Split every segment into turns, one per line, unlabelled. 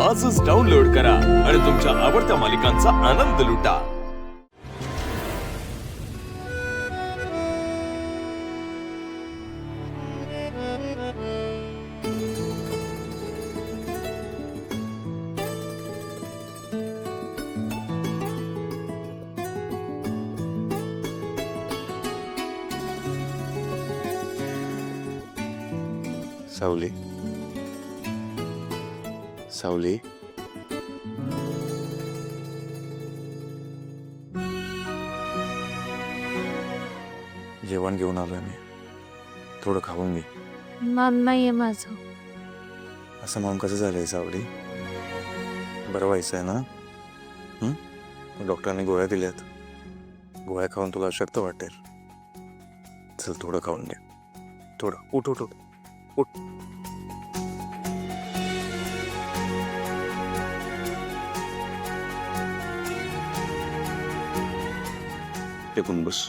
आजच डाउनलोड करा आणि तुमच्या आवडत्या मालिकांचा आनंद लुटा.
सावली, सावली, जेवण घेऊन आलोय मी. थोडं खाऊन घे.
मान नाहीये माझं.
असं मग कसं झालंय सावली? बरं व्हायचं आहे ना? डॉक्टरांनी गोळ्या दिल्यात. गोळ्या खाऊन तुला अशक्त वाटेल. चल थोडं खाऊन घे. थोडं. उठ उठ उठ उठ. टेकून बस.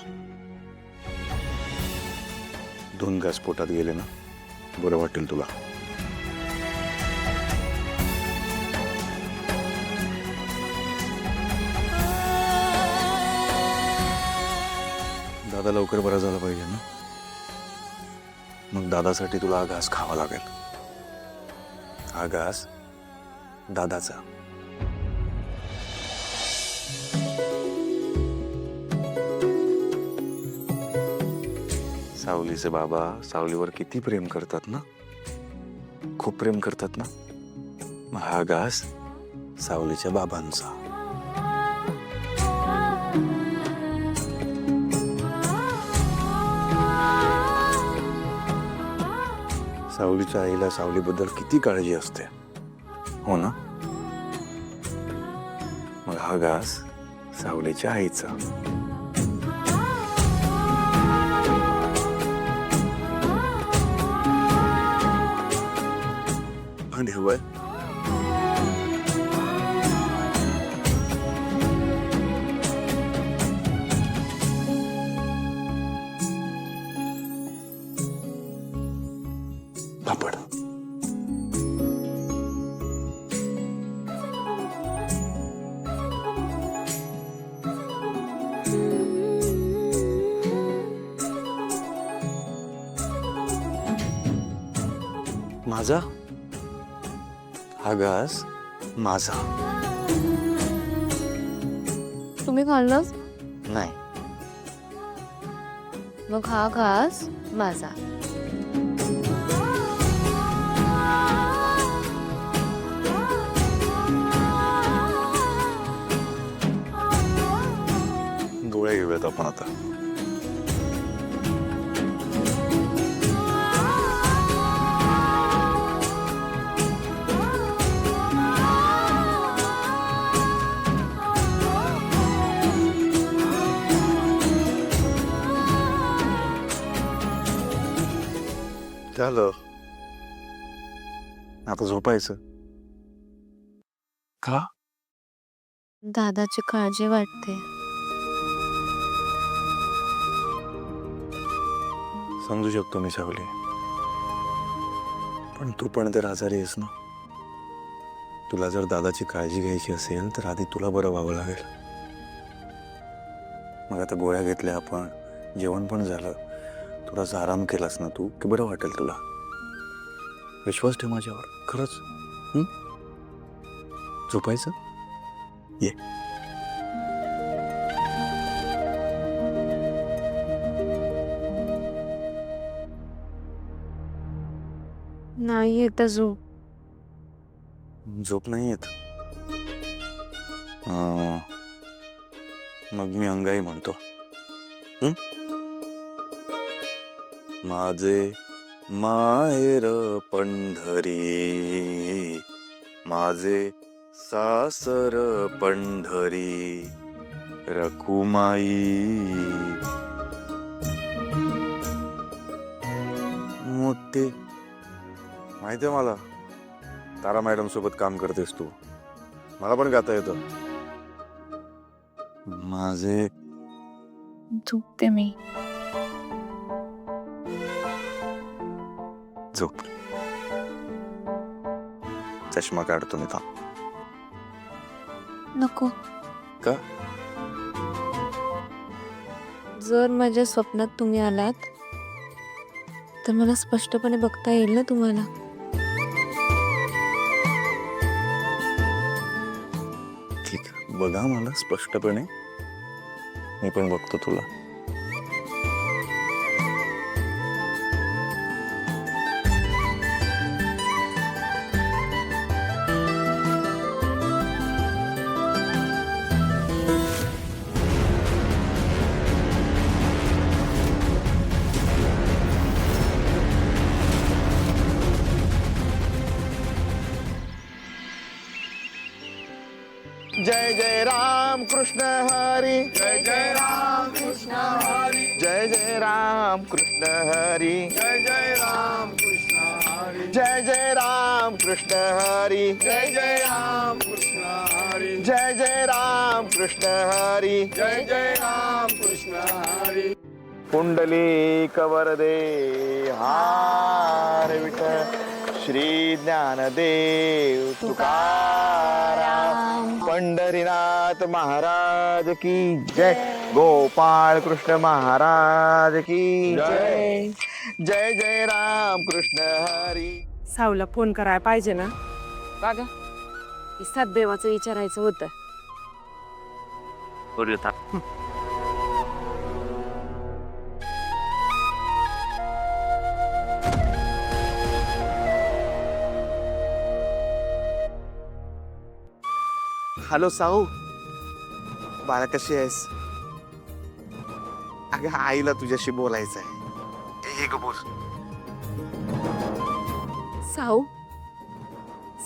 2 घास पोटात गेले ना बरं वाटेल तुला. दादा लवकर बरा झाला पाहिजे ना. मग दादासाठी तुला हा घास खावा लागेल. हा घास दादाचा. सावलीचे बाबा सावलीवर किती प्रेम करतात ना. खूप प्रेम करतात ना. मग हा घास सावलीच्या बाबांचा. सावलीच्या आईला सावलीबद्दल किती काळजी असते, हो ना. मग हा घास सावलीच्या आईचा. भांडे हवंय. पापड. माझा हा घास माझा.
तुम्ही खाल्लंच
नाही.
मग हा घास माझा.
गोळ्या घेऊयात आपण आता. झालं. आता झोपायचं का?
दादाची काळजी वाटते.
समजू शकतो मी सावली, पण तू पण तर आजारी आहेस ना. तुला जर दादाची काळजी घ्यायची असेल तर आधी तुला बरं व्हावं लागेल. मग आता गोळ्या घेतल्या आपण, जेवण पण झालं, थोडासा आराम केलास ना तू की बरं वाटेल तुला. विश्वास ठेव माझ्यावर, खरंच. झोपायचं. ये.
नाही येत झोप.
झोप नाही येत. मग मी अंगाई म्हणतो. माझे माहेर पंढरी, माझे सासर पंढरी, रखुमाई. मोठे माहितीये मला, तारा मॅडम सोबत काम करतेस तू. मला पण गाता येतं. माझे
झोपते मी.
झोप. चष्मा काढतो मी थांब.
नको.
का?
जर माझ्या स्वप्नात तुम्ही आलात तर मला स्पष्टपणे बघता येईल ना तुम्हाला.
ठीक आहे, बघा मला स्पष्टपणे. मी पण बघतो तुला.
जय जय राम कृष्ण हरी, जय जय राम कृष्ण हरी, जय जय राम कृष्ण हरी, जय जय राम कृष्ण हरी, जय जय राम कृष्ण हरी, जय जय राम कृष्ण हरी, जय जय राम कृष्ण हरी, जय जय राम कृष्ण हरी. पुंडलिक वरदे हार विठ्ठल श्री ज्ञानदेव तुकाराम पंढरीनाथ महाराज की जय. गोपाळ कृष्ण महाराज की जय. जय जय राम कृष्ण हरी.
सावला फोन करायला पाहिजे ना.
का ग? सद्देवाचं विचारायचं होतं.
हॅलो साऊ, बाळा कशी आहेस? अगं आईला तुझ्याशी बोलायचं आहे. हे ग बोल.
साऊ,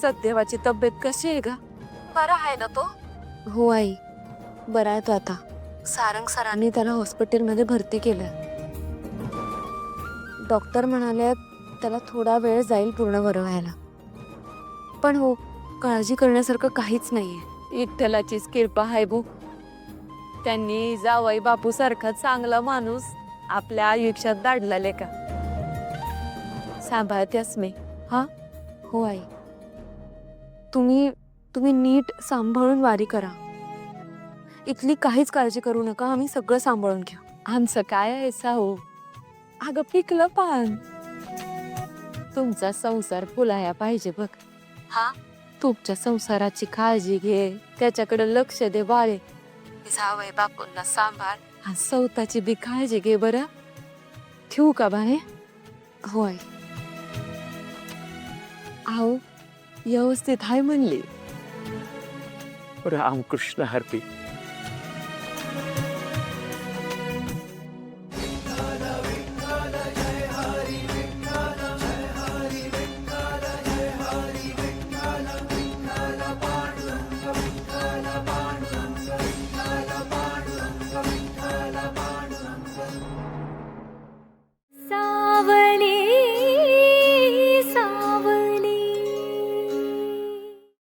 सद्देवाची तब्येत कशी आहे ग? बरा आहे ना तो? हो आई, बरा आहे तो आता. सारंग सरांनी त्याला हॉस्पिटलमध्ये भरती केलं. डॉक्टर म्हणाले त्याला थोडा वेळ जाईल पूर्ण बरं व्हायला. पण हो, काळजी करण्यासारखं काहीच नाहीये. विठ्ठलाचीच कृपा आहे भू. त्यांनी जावई बापू सारखा चांगला माणूस आपल्या आयुष्यात दाढला लेका. सांभाळतेस मी. हा हो आई, तुम्ही नीट सांभाळून वारी करा. इथली काहीच काळजी करू नका, आम्ही सगळं सांभाळून घेऊ. आमचं काय आहे साऊ, अगं पिकलं पान. तुमचा संसार फुलाया पाहिजे बघ. हा, तुमच्या संसाराची काळजी घे, त्याच्याकडे लक्ष दे बाळे. जावई बापूंना सांभाळ आणि स्वतःची बी काळजी घे बरं. ठेवू का बाळे? होय. आहो, व्यवस्थित आहे म्हणली.
रामकृष्ण हरी.